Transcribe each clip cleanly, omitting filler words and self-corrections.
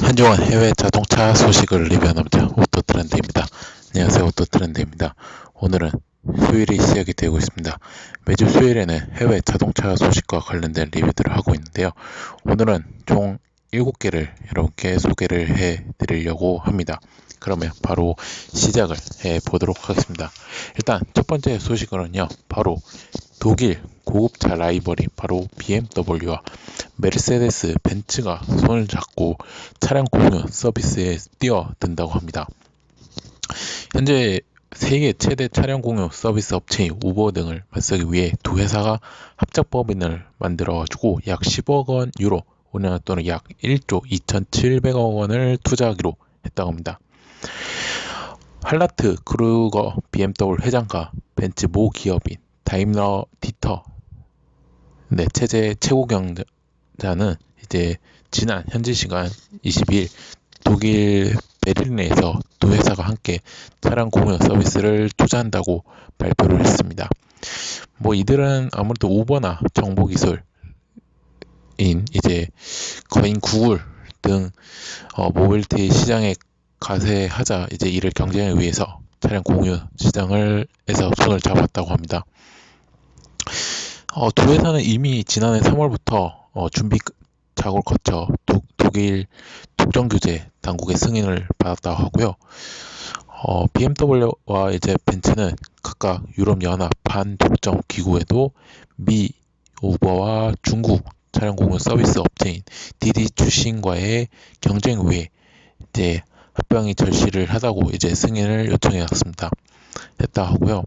한 주간 해외 자동차 소식을 리뷰하는 오토트렌드입니다. 안녕하세요, 오토트렌드입니다. 오늘은 수요일이 시작이 되고 있습니다. 매주 수요일에는 해외 자동차 소식과 관련된 리뷰들을 하고 있는데요. 오늘은 총 7개를 여러분께 소개를 해 드리려고 합니다. 그러면 바로 시작을 해 보도록 하겠습니다. 일단 첫 번째 소식으로는요, 바로 독일 고급차 라이벌이 바로 BMW와 메르세데스 벤츠가 손을 잡고 차량 공유 서비스에 뛰어든다고 합니다. 현재 세계 최대 차량 공유 서비스 업체인 우버 등을 맞서기 위해 두 회사가 합작 법인을 만들어가지고 약 10억 원 유로, 우리나라 돈은 약 1조 2,700억 원을 투자하기로 했다고 합니다. 할라트 크루거 BMW 회장과 벤츠 모 기업인 다임러 디터 체제 최고 경자는 이제 지난 현지 시간 22일 독일 베를린에서 두 회사가 함께 차량 공유 서비스를 투자한다고 발표를 했습니다. 뭐 이들은 아무래도 우버나 정보기술인 이제 거인 구글 등 모빌리티 시장에 가세하자 이제 이를 경쟁을 위해서 차량 공유 시장을 에서 손을 잡았다고 합니다. 두 회사는 이미 지난해 3월부터 준비 작업을 거쳐 독일 독점 규제 당국의 승인을 받았다고 하고요. BMW와 이제 벤츠는 각각 유럽 연합 반독점 기구에도 미 우버와 중국 차량 공유 서비스 업체인 디디 출신과의 경쟁 위에 이제 합병이 절실을 하다고 이제 승인을 요청해 왔습니다. 했다 하고요.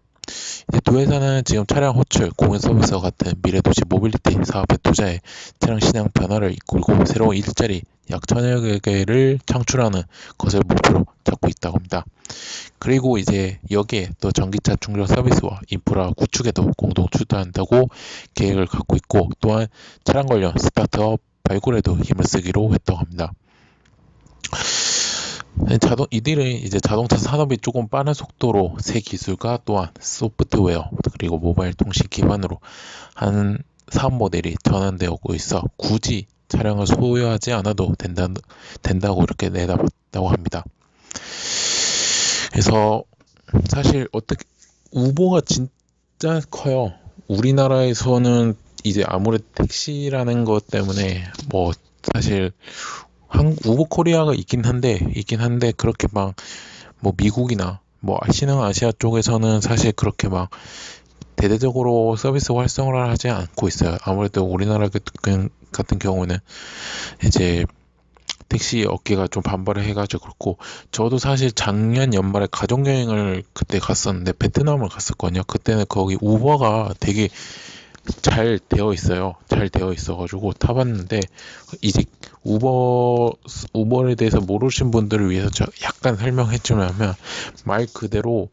이제 두 회사는 지금 차량 호출, 공유 서비스와 같은 미래도시 모빌리티 사업에 투자해 차량 시장 변화를 이끌고 새로운 일자리 약 1,000여 개를 창출하는 것을 목표로 잡고 있다고 합니다. 그리고 이제 여기에 또 전기차 충전 서비스와 인프라 구축에도 공동 주도한다고 계획을 갖고 있고, 또한 차량 관련 스타트업 발굴에도 힘을 쓰기로 했다고 합니다. 이들은 이제 자동차 산업이 조금 빠른 속도로 새 기술과 또한 소프트웨어 그리고 모바일 통신 기반으로 한 사업 모델이 전환되고 있어 굳이 차량을 소유하지 않아도 된다고 이렇게 내다봤다고 합니다. 그래서 사실 어떻게 우버가 진짜 커요. 우리나라에서는 이제 아무래도 택시라는 것 때문에 뭐 사실 우버 코리아가 있긴 한데 그렇게 막 뭐 미국이나 뭐 신흥아시아 쪽에서는 사실 그렇게 막 대대적으로 서비스 활성화를 하지 않고 있어요. 아무래도 우리나라 같은 경우는 이제 택시 업계가 좀 반발을 해가지고 그렇고, 저도 사실 작년 연말에 가족여행을 그때 갔었는데 베트남을 갔었거든요. 그때는 거기 우버가 되게 잘 되어 있어요. 잘 되어 있어가지고 타봤는데, 이제 우버에 대해서 모르신 분들을 위해서 저 약간 설명해주면, 말 그대로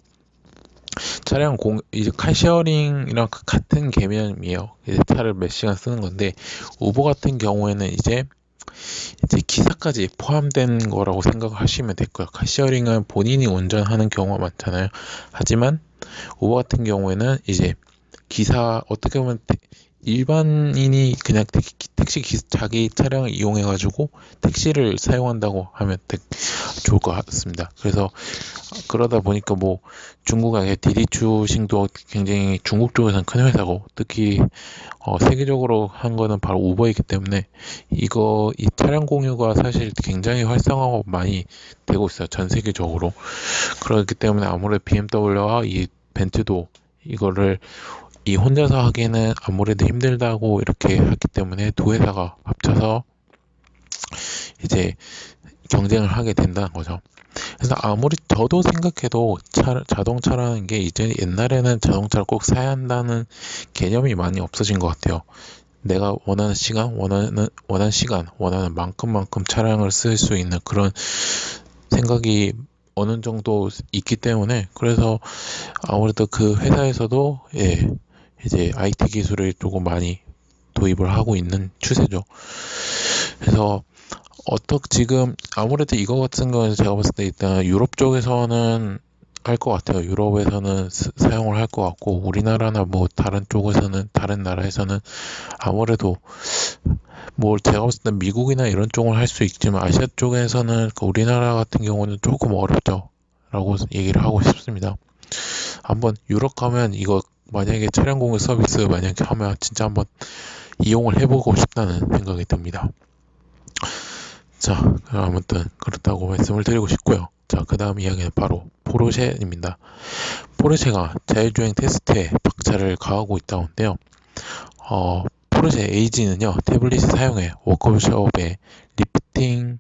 이제 카쉐어링이랑 같은 개념이에요. 이제 차를 몇 시간 쓰는 건데, 우버 같은 경우에는 이제 기사까지 포함된 거라고 생각하시면 될 거예요. 카쉐어링은 본인이 운전하는 경우가 많잖아요. 하지만 우버 같은 경우에는 이제 기사, 어떻게 보면 일반인이 그냥 자기 차량을 이용해 가지고 택시를 사용한다고 하면 좋을 것 같습니다. 그래서 그러다 보니까 뭐 중국의 디디추싱도 굉장히 중국 쪽에서는 큰 회사고, 특히 세계적으로 한 거는 바로 우버이기 때문에 이 차량 공유가 사실 굉장히 활성화가 많이 되고 있어요, 전 세계적으로. 그렇기 때문에 아무래도 BMW와 이 벤츠도 이거를 혼자서 하기에는 아무래도 힘들다고 이렇게 했기 때문에 두 회사가 합쳐서 이제 경쟁을 하게 된다는 거죠. 그래서 아무리 저도 생각해도 자동차라는 게 이제 옛날에는 자동차를 꼭 사야 한다는 개념이 많이 없어진 것 같아요. 내가 원하는 시간, 원하는 만큼 차량을 쓸 수 있는 그런 생각이 어느 정도 있기 때문에, 그래서 아무래도 그 회사에서도 이제 IT 기술을 조금 많이 도입을 하고 있는 추세죠. 그래서 지금 아무래도 이거 같은 거는 제가 봤을 때 일단 유럽 쪽에서는 할 것 같아요. 유럽에서는 사용을 할 것 같고, 우리나라나 뭐 다른 쪽에서는, 다른 나라에서는 아무래도 뭐 제가 봤을 땐 미국이나 이런 쪽은 할 수 있지만 아시아 쪽에서는 그 우리나라 같은 경우는 조금 어렵죠. 라고 얘기를 하고 싶습니다. 한번 유럽 가면 이거 만약에 차량 공유 서비스 만약에 하면 진짜 한번 이용을 해보고 싶다는 생각이 듭니다. 자, 아무튼 그렇다고 말씀을 드리고 싶고요. 자, 그 다음 이야기는 바로 포르쉐입니다. 포르쉐가 자율주행 테스트에 박차를 가하고 있다는데요. 포르쉐 에이지는요, 태블릿을 사용해 워크숍의 리프팅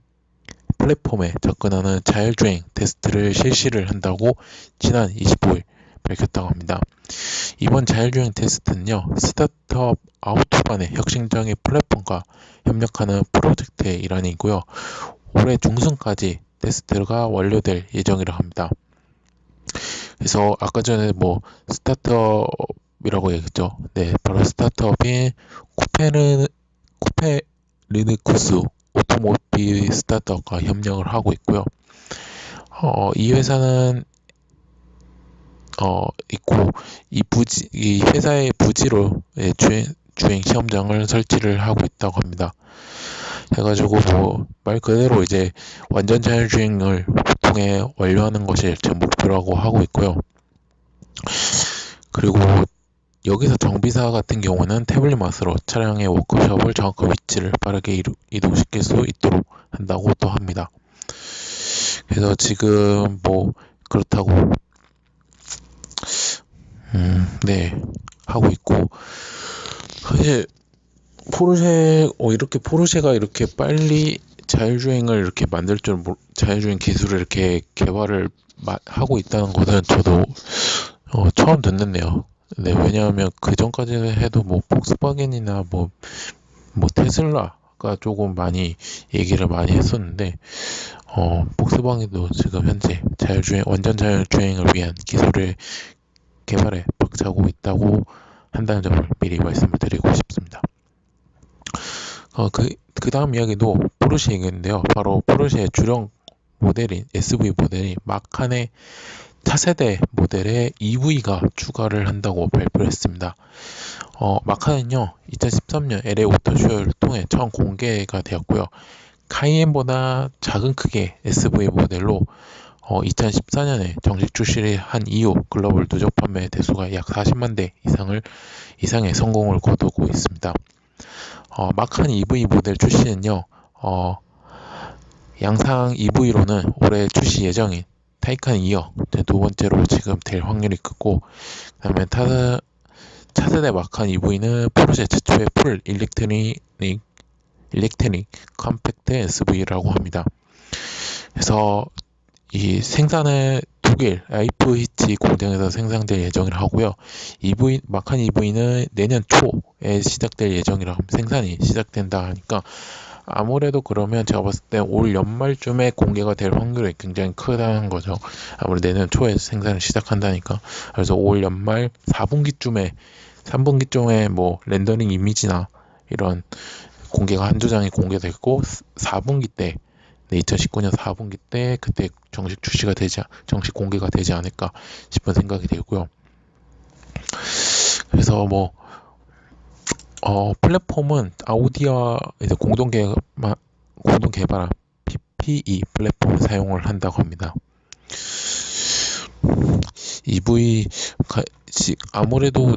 플랫폼에 접근하는 자율주행 테스트를 실시를 한다고 지난 25일 밝혔다고 합니다. 이번 자율주행 테스트는요, 스타트업 아우토반의 혁신적인 플랫폼과 협력하는 프로젝트의 일환이고요. 올해 중순까지 테스트가 완료될 예정이라 합니다. 그래서 아까 전에 뭐 스타트업이라고 얘기했죠. 네, 바로 스타트업인 코페르니쿠스 오토모빌 스타트업과 협력을 하고 있고요. 이 회사는 있고 이 회사의 부지로 주행 시험장을 설치를 하고 있다고 합니다. 해가지고 뭐 말 그대로 이제 완전 자율주행을 통해 완료하는 것이 제 목표라고 하고 있고요. 그리고 여기서 정비사 같은 경우는 태블릿 마우스로 차량의 워크숍을 정확한 위치를 빠르게 이동시킬 수 있도록 한다고 또 합니다. 그래서 지금 뭐 그렇다고 네 하고 있고, 사실 이렇게 포르쉐가 이렇게 빨리 자율주행을 이렇게 만들 줄 자율주행 기술을 이렇게 개발을 하고 있다는 것은 저도 처음 듣는데요. 네, 왜냐하면 그 전까지는 해도 뭐 폭스바겐이나 뭐 테슬라가 조금 많이 얘기를 많이 했었는데, 폭스바겐도 지금 현재 완전 자율주행을 위한 기술을 개발에 벅차고 있다고 한다는 점을 미리 말씀을 드리고 싶습니다. 그 다음 이야기도 포르쉐 얘기인데요. 바로 포르쉐의 주력 모델인 SV 모델이 마칸의 차세대 모델에 EV가 추가를 한다고 발표를 했습니다. 마칸은요, 2013년 LA 오토쇼를 통해 처음 공개가 되었고요. 카이엔보다 작은 크기의 SV 모델로 2014년에 정식 출시를 한 이후 글로벌 누적 판매 대수가 약 40만 대 이상의 성공을 거두고 있습니다. 마칸 EV 모델 출시는요, 양상 EV로는 올해 출시 예정인 타이칸 이어 두 번째로 지금 될 확률이 크고, 그 다음에 차세대 마칸 EV는 포르쉐 최초의 풀 일렉트릭 컴팩트 SUV라고 합니다. 그래서 이 생산은 독일 라이프히치 공장에서 생산될 예정이라 하고요. 마칸 EV는 내년 초에 시작될 예정이라 생산이 시작된다 하니까, 아무래도 그러면 제가 봤을 때 올 연말쯤에 공개가 될 확률이 굉장히 크다는 거죠. 아무래도 내년 초에 생산을 시작한다니까. 그래서 올 연말 3분기쯤에 뭐 렌더링 이미지나 이런 공개가 한두 장이 공개됐고, 4분기 때 2019년 4분기 때 그때 정식 공개가 되지 않을까 싶은 생각이 들고요. 그래서 뭐 플랫폼은 아우디와 이제 공동 개발한 PPE 플랫폼을 사용을 한다고 합니다. EV 아무래도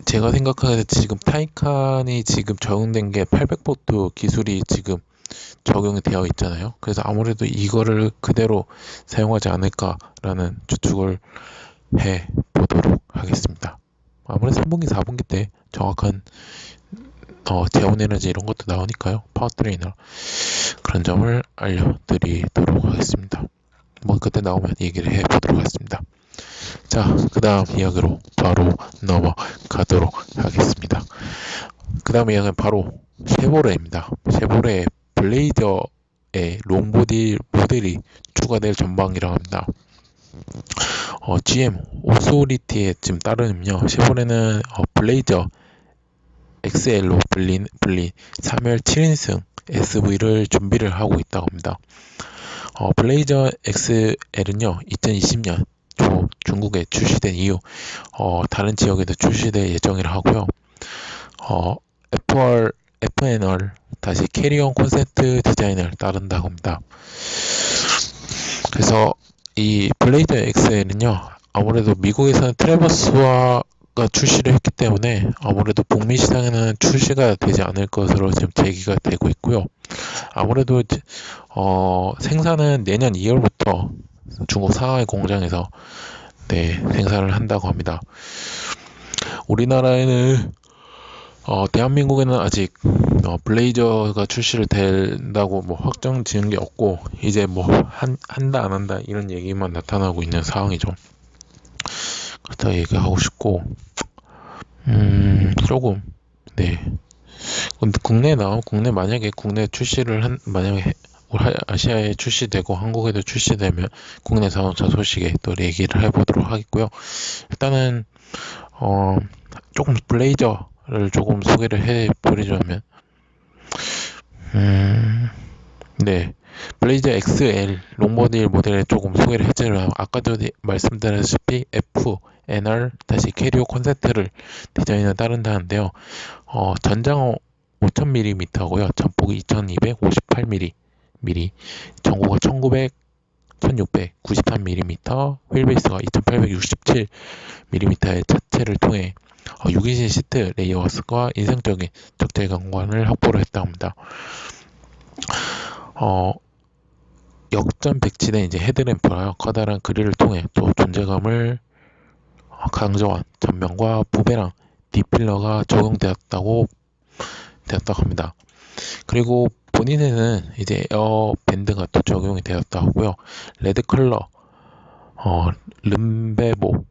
제가 생각하기에 지금 타이칸이 지금 적용된 게 800V 기술이 지금 적용이 되어 있잖아요. 그래서 아무래도 이거를 그대로 사용하지 않을까라는 추측을 해 보도록 하겠습니다. 아무래도 3분기, 4분기 때 정확한 재원 에너지 이런 것도 나오니까요. 파워트레이너 그런 점을 알려드리도록 하겠습니다. 뭐 그때 나오면 얘기를 해 보도록 하겠습니다. 자, 그 다음 이야기로 바로 넘어가도록 하겠습니다. 그 다음 이야기는 바로 쉐보레입니다. 쉐보레 블레이저의 롱보디 모델이 추가될 전망이라고 합니다. GM 오소리티에 지금 따르면요, 쉐보레는 블레이저 XL로 불린 3열 7인승 SUV를 준비를 하고 있다고 합니다. 블레이저 XL은요 2020년 초 중국에 출시된 이후 다른 지역에도 출시될 예정이라 하고요. FNR 다시 캐리온 콘셉트 디자인을 따른다고 합니다. 그래서 이 블레이저 XL은요 아무래도 미국에서는 트래버스가 출시를 했기 때문에 아무래도 북미 시장에는 출시가 되지 않을 것으로 지금 제기가 되고 있고요. 아무래도 생산은 내년 2월부터 중국 상하이 공장에서 생산을 한다고 합니다. 우리나라에는 대한민국에는 아직 블레이저가 출시를 된다고 뭐 확정 지은 게 없고 이제 뭐 한다 안 한다 이런 얘기만 나타나고 있는 상황이죠. 그렇다 얘기하고 싶고 조금 근데 국내 만약에 국내 출시를 만약에 아시아에 출시되고 한국에도 출시되면 국내 자동차 소식에 또 얘기를 해보도록 하겠고요. 일단은 조금 블레이저를 조금 소개를 해버리자면 블레이저 XL 롱보디 모델에 조금 소개를 해드리면 아까도 말씀드렸다시피 FNR 다시 캐리어 콘센트를 디자인에 따른다는데요. 전장 5000mm고요. 전폭이 2258mm, 전고가 1693mm, 휠베이스가 2867mm의 차체를 통해 6인치 시트 레이어스과 인상적인 적재 경관을 확보를 했다고 합니다. 역전 백치된 이제 헤드램프와 커다란 그릴을 통해 또 존재감을 강조한 전면과 부배랑 디필러가 적용되었다고 합니다. 그리고 본인에는 이제 에어 밴드가 또 적용이 되었다고 하고요. 레드 컬러 름베보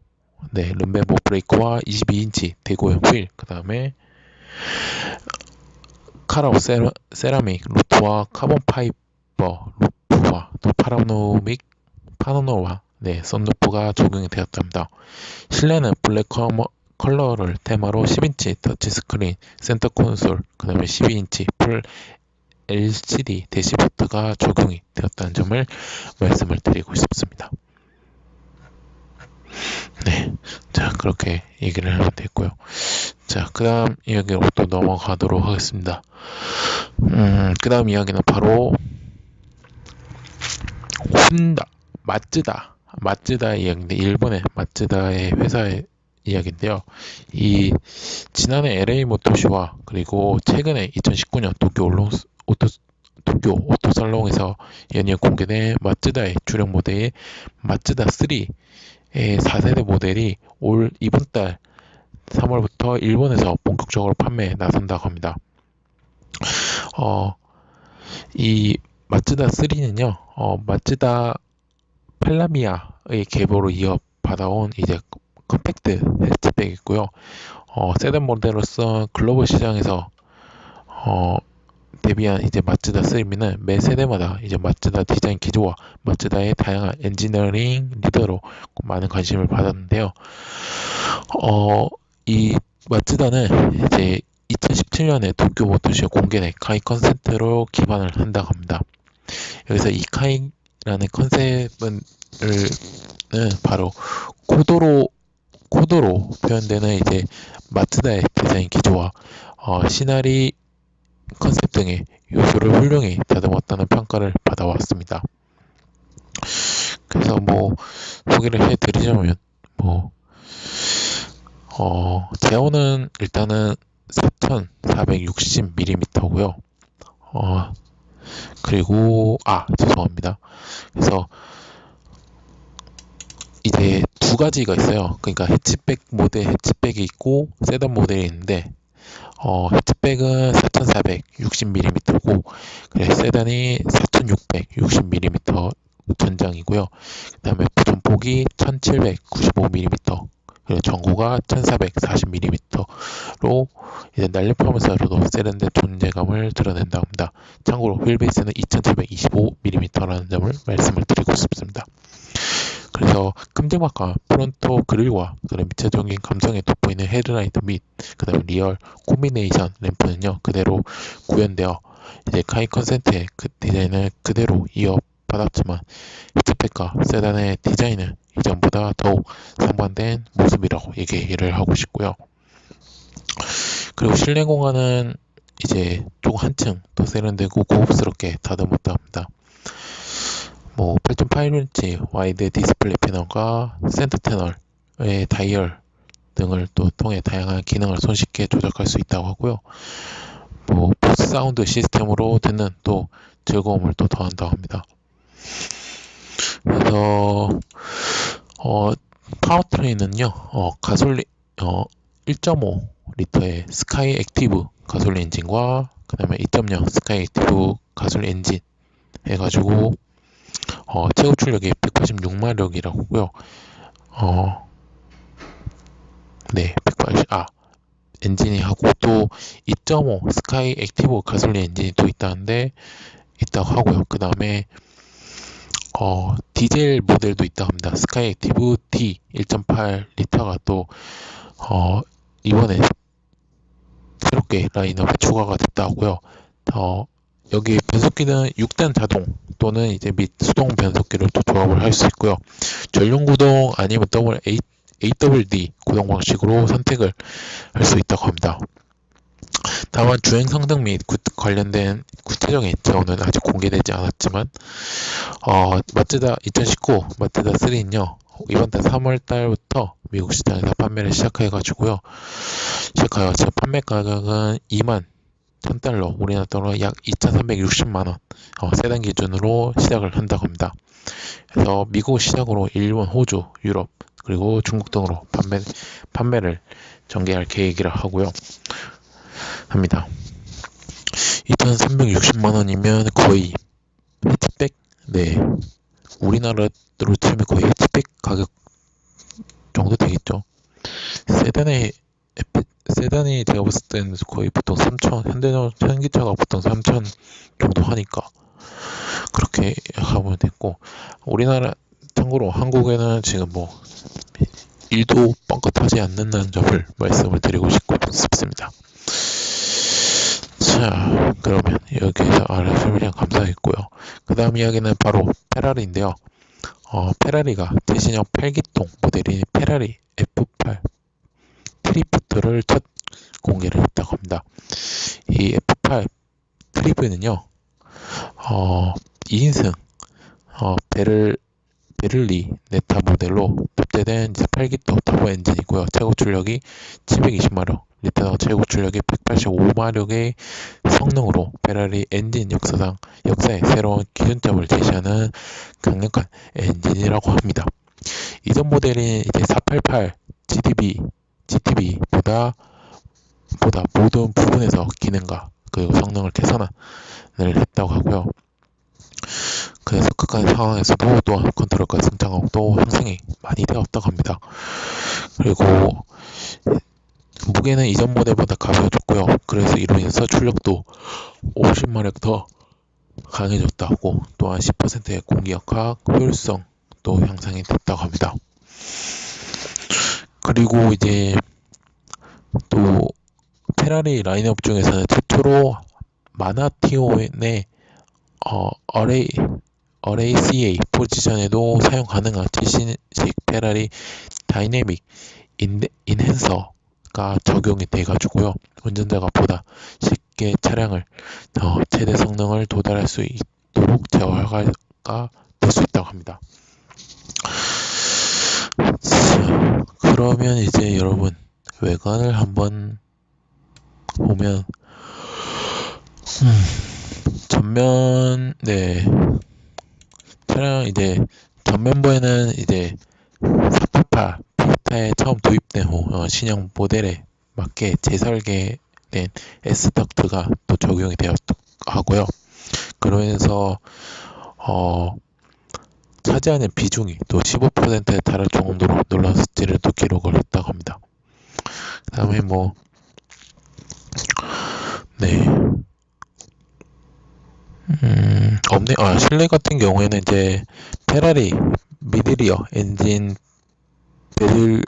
브레이크와 22인치 대구형 휠, 그 다음에 카라오 세라믹 루트와 카본 파이버 루프와 또 파노노와 썬루프가 적용이 되었답니다. 실내는 블랙 컬러를 테마로 10인치 터치스크린 센터 콘솔, 그 다음에 12인치 풀 LCD 대시보드가 적용이 되었다는 점을 말씀을 드리고 싶습니다. 자, 그렇게 얘기를 하면 됐고요. 자, 그 다음 이야기로 또 넘어가도록 하겠습니다. 그 다음 이야기는 바로 혼다, 마츠다 이야기인데, 일본의 마츠다의 회사의 이야기인데요. 이 지난해 LA 모터쇼와 그리고 최근에 2019년 도쿄 오토살롱에서 연이어 공개된 마츠다의 주력 모델인 마츠다 3의 4세대 모델이 이번 달 3월부터 일본에서 본격적으로 판매에 나선다고 합니다. 이 마츠다 3는요, 마츠다 팔라미아의 계보로 이어받아온 이제 컴팩트 해치백이고요. 세단 모델로서 글로벌 시장에서 데뷔한 이제 마츠다 3는 매 세대마다 이제 마츠다 디자인 기조와 마츠다의 다양한 엔지니어링 리더로 많은 관심을 받았는데요. 이 마츠다는 이제 2017년에 도쿄 모터쇼 공개된 카이 컨셉트로 기반을 한다고 합니다. 여기서 이 카이라는 컨셉은 바로 코도로 표현되는 이제 마츠다의 디자인 기조와 시나리 컨셉 등의 요소를 훌륭히 다듬었다는 평가를 받아왔습니다. 그래서 뭐 소개를 해드리자면 제어는 일단은 4460mm고요. 그리고 죄송합니다. 그래서 이제 두 가지가 있어요. 그러니까 해치백 모델 해치백이 있고 세단 모델이 있는데 해치백은 4460mm고 세단이 4660mm 전장이고요. 그 다음에 전폭이 1795mm, 그리고 전고가 1440mm로 이제 날렵하면서도 세련된 존재감을 드러낸다고 합니다. 참고로 휠베이스는 2725mm라는 점을 말씀을 드리고 싶습니다. 그래서 큼지막한 프론토 그릴과 미체적인 감성이 돋보이는 헤드라이트 및 그 다음에 리얼 코미네이션 램프는요 그대로 구현되어 이제 카이 컨센트의 그 디자인을 그대로 받았지만 해치백과 세단의 디자인은 이전보다 더욱 상반된 모습이라고 얘기를 하고 싶고요. 그리고 실내 공간은 이제 좀 한층 더 세련되고 고급스럽게 다듬었다 합니다. 8.8인치 와이드 디스플레이 패널과 센터 패널의 다이얼 등을 또 통해 다양한 기능을 손쉽게 조작할 수 있다고 하고요. 보스 사운드 시스템으로 듣는 또 즐거움을 또 더한다고 합니다. 그래서 파워트레인은요, 가솔린 1.5 리터의 스카이 액티브 가솔린 엔진과 그 다음에 2.0 스카이 액티브 가솔린 엔진 해가지고 최고 출력이 186마력이라고요. 네, 180, 엔진이 하고 또 2.5 스카이 액티브 가솔린 엔진이 또 있다고 하고요. 그 다음에 디젤 모델도 있다고 합니다. 스카이 액티브 D 1.8 리터가 또 이번에 새롭게 라인업에 추가가 됐다고 하고요. 여기 변속기는 6단 자동 또는 이제 및 수동 변속기를 또 조합을 할 수 있고요. 전륜 구동 아니면 AWD 구동 방식으로 선택을 할 수 있다고 합니다. 다만 주행 성능 및 관련된 구체적인 자원은 아직 공개되지 않았지만 마츠다 2019 마츠다 3는요 이번 달 3월 달부터 미국 시장에서 판매를 시작해가지고요. 지금 판매 가격은 2만 $1,000, 우리나라 돈으로 약 2,360만원, 세단 기준으로 시작을 한다고 합니다. 그래서 미국 시작으로 일본, 호주, 유럽, 그리고 중국 등으로 판매를 전개할 계획이라 합니다. 2,360만원이면 거의 해치백, 네, 우리나라로 치면 거의 해치백 가격 정도 되겠죠. 세단이 제가 봤을 때는 거의 보통 3천, 현기차가 보통 3천 정도 하니까 그렇게 하면 됐고, 우리나라 참고로 한국에는 지금 일도 뻥끗하지 않는다는 점을 말씀을 드리고 싶습니다. 자, 그러면 여기서 설명 감사했고요. 그 다음 이야기는 바로 페라리인데요. 페라리가 대신형 8기통 모델인 페라리 F8 트리프트를 첫 공개를 했다고 합니다. 이 F8 트리프는요, 2인승 베를리 네타 모델로 탑재된 8기통 터보 엔진이고요. 최고 출력이 720마력, 리터당 최고 출력이 185마력의 성능으로 페라리 엔진 역사의 새로운 기준점을 제시하는 강력한 엔진이라고 합니다. 이전 모델인 이제 488 GTB보다 모든 부분에서 기능과 그리고 성능을 개선을 했다고 하고요. 그래서 극한 상황에서도 또한 컨트롤과 승차감도 향상이 많이 되었다고 합니다. 그리고 무게는 이전 모델보다 가벼워졌고요. 그래서 이로 인해서 출력도 50마력 더 강해졌다고, 또한 10%의 공기역학 효율성도 향상이 됐다고 합니다. 그리고 이제 또 페라리 라인업 중에서는 최초로 마나티온의 RACA 포지션에도 사용 가능한 최신식 페라리 다이내믹 인핸서가 적용이 돼가지고요. 운전자가 보다 쉽게 차량을 최대 성능을 도달할 수 있도록 제어가 될 수 있다고 합니다. 자, 그러면 이제 여러분 외관을 한번 보면 차량 이제 전면부에는 이제 488 피오타에 처음 도입된 후 신형 모델에 맞게 재설계된 S덕트가 또 적용이 되었다고 하고요. 그러면서 차지하는 비중이 또 15%에 달할 정도로 놀라운 수치를 또 기록을 했다고 합니다. 그 다음에 실내 같은 경우에는 이제 페라리 미드리어 엔진 베를리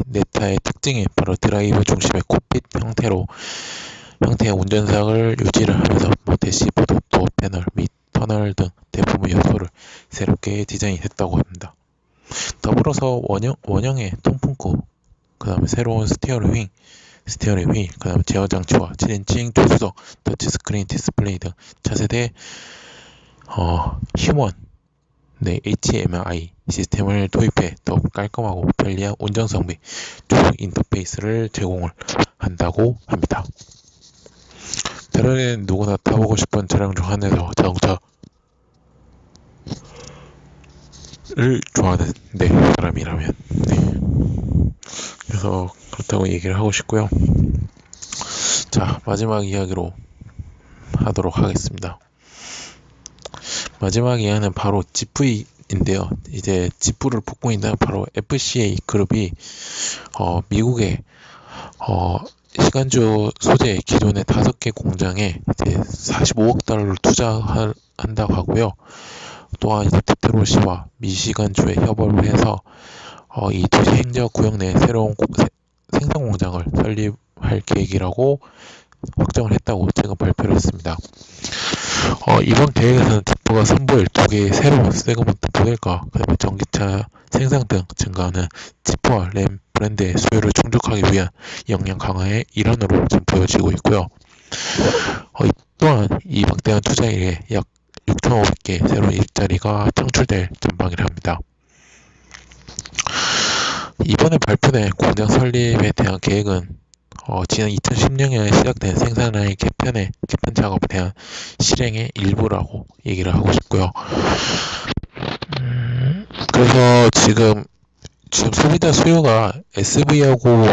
네타의 특징이 바로 드라이브 중심의 콕핏 형태의 운전석을 유지를 하면서 대시보드 도 패널 및 터널 등 대부분 요소를 새롭게 디자인했다고 합니다. 더불어서 원형의 통풍구, 그 다음에 새로운 스티어링 휠, 그 다음에 제어 장치와 7인칭 조수석, 터치스크린 디스플레이 등 차세대 휴먼 HMI 시스템을 도입해 더 깔끔하고 편리한 운전 성비, 주 인터페이스를 제공을 한다고 합니다. 베를린 누구나 타보고 싶은 차량 중 하나에서 자동차를 좋아하는 사람이라면 그래서 그렇다고 얘기를 하고 싶고요. 자, 마지막 이야기로 하도록 하겠습니다. 마지막 이야기는 바로 지프인데요. 이제 지프를 뽑고 있는 바로 FCA 그룹이 미국의 시간주 소재 기존의 5개 공장에 이제 45억 달러를 투자한다고 하고요. 또한 이제 디트로이트와 미시간주에 협업을 해서 이 도시 행정구역 내에 새로운 생산 공장을 설립할 계획이라고 확정을 했다고 지금 발표를 했습니다. 이번 계획에서는 지프가 선보일 2개의 새로운 세그먼트 모델과 그다음에 전기차 생산 등 증가하는 지프와 램 브랜드의 수요를 충족하기 위한 역량 강화의 일환으로 지금 보여지고 있고요. 또한 이 막대한 투자에 약 6,500개 새로운 일자리가 창출될 전망이라 합니다. 이번에 발표된 공장 설립에 대한 계획은 지난 2010년에 시작된 생산라인 개편 작업에 대한 실행의 일부라고 얘기를 하고 싶고요. 그래서 지금 소비자 수요가 SUV하고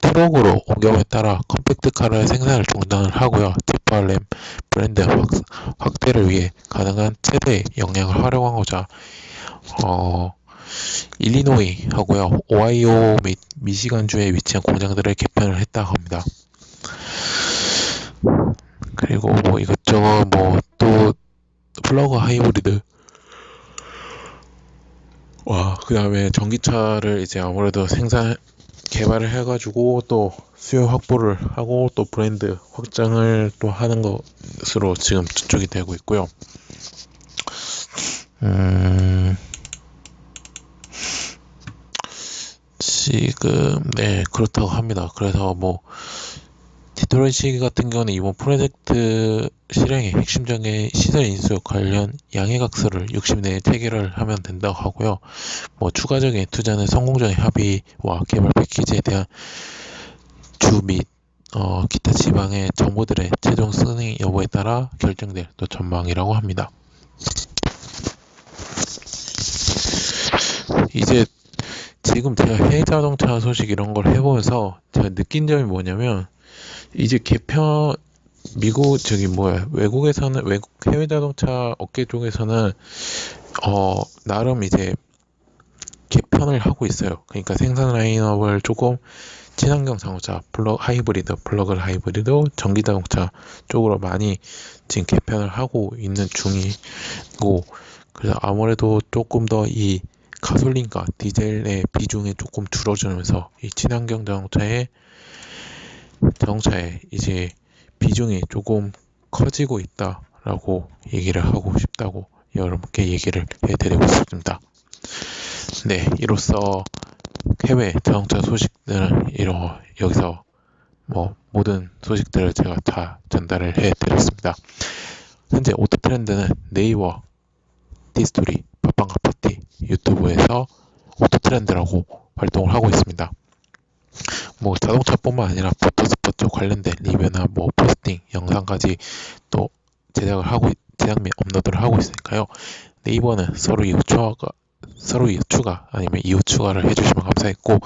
트럭으로 옮겨에 따라 컴팩트카의 생산을 중단을 하고요. 지프와 램 브랜드 확대를 위해 가능한 최대의 역량을 활용하고자 일리노이 하고요, 오하이오 및 미시간주에 위치한 공장들을 개편을 했다고 합니다. 그리고 뭐 이것저것 또 플러그 하이브리드 그 다음에 전기차를 이제 아무래도 개발을 해가지고 또 수요 확보를 하고 또 브랜드 확장을 또 하는 것으로 지금 추측이 되고 있고요. 지금 그렇다고 합니다. 그래서 디트로이트 같은 경우는 이번 프로젝트 실행의 핵심적인 시설 인수 관련 양해각서를 60일 내에 체결을 하면 된다고 하고요. 추가적인 투자는 성공적인 합의와 개발 패키지에 대한 주 및 기타 지방의 정보들의 최종 승인 여부에 따라 결정될 또 전망이라고 합니다. 이제 지금 제가 해외 자동차 소식 이런 걸 해보면서 제가 느낀 점이 뭐냐면, 이제 개편 외국에서는 해외 자동차 업계 쪽에서는 나름 이제 개편을 하고 있어요. 그러니까 생산 라인업을 조금 친환경 자동차, 플러그 하이브리드, 전기 자동차 쪽으로 많이 지금 개편을 하고 있는 중이고, 그래서 아무래도 조금 더 이 가솔린과 디젤의 비중이 조금 줄어들면서 이 친환경 자동차의 이제 비중이 조금 커지고 있다라고 얘기를 하고 싶다고 여러분께 얘기를 해드리고 싶습니다. 이로써 해외 자동차 소식들은 여기서 모든 소식들을 제가 다 전달을 해드렸습니다. 현재 오토 트렌드는 네이버, 디스토리, 팟빵과 파티, 유튜브에서 오토 트렌드라고 활동을 하고 있습니다. 자동차뿐만 아니라 모터스포츠 관련된 리뷰나 포스팅, 영상까지 또 제작 및 업로드를 하고 있으니까요. 네이버는 서로 이후 추가 아니면 이후 추가를 해주시면 감사했고,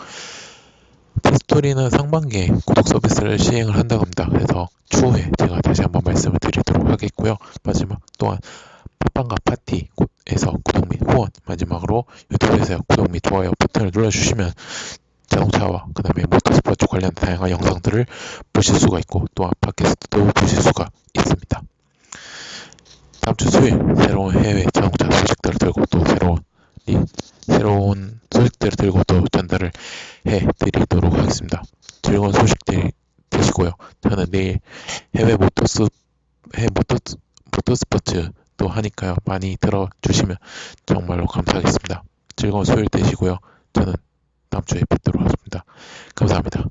디스토리는 상반기에 구독 서비스를 시행을 한다고 합니다. 그래서 추후에 제가 다시 한번 말씀을 드리도록 하겠고요. 마지막 또한 팟빵과 파티에서 구독 및 후원, 마지막으로 유튜브에서 구독 및 좋아요 버튼을 눌러주시면 자동차와 그 다음에 모터스포츠 관련 다양한 영상들을 보실 수가 있고, 또한 팟캐스트도 보실 수가 있습니다. 다음 주 수요일 새로운 해외 자동차 소식들을 들고 또 새로운 소식들을 들고 또 전달을 해드리도록 하겠습니다. 즐거운 소식들 되시고요. 저는 내일 해외 모터스포츠 또 하니까요. 많이 들어주시면 정말로 감사하겠습니다. 즐거운 수요일 되시고요. 저는 다음 주에 뵙도록 하겠습니다. 감사합니다.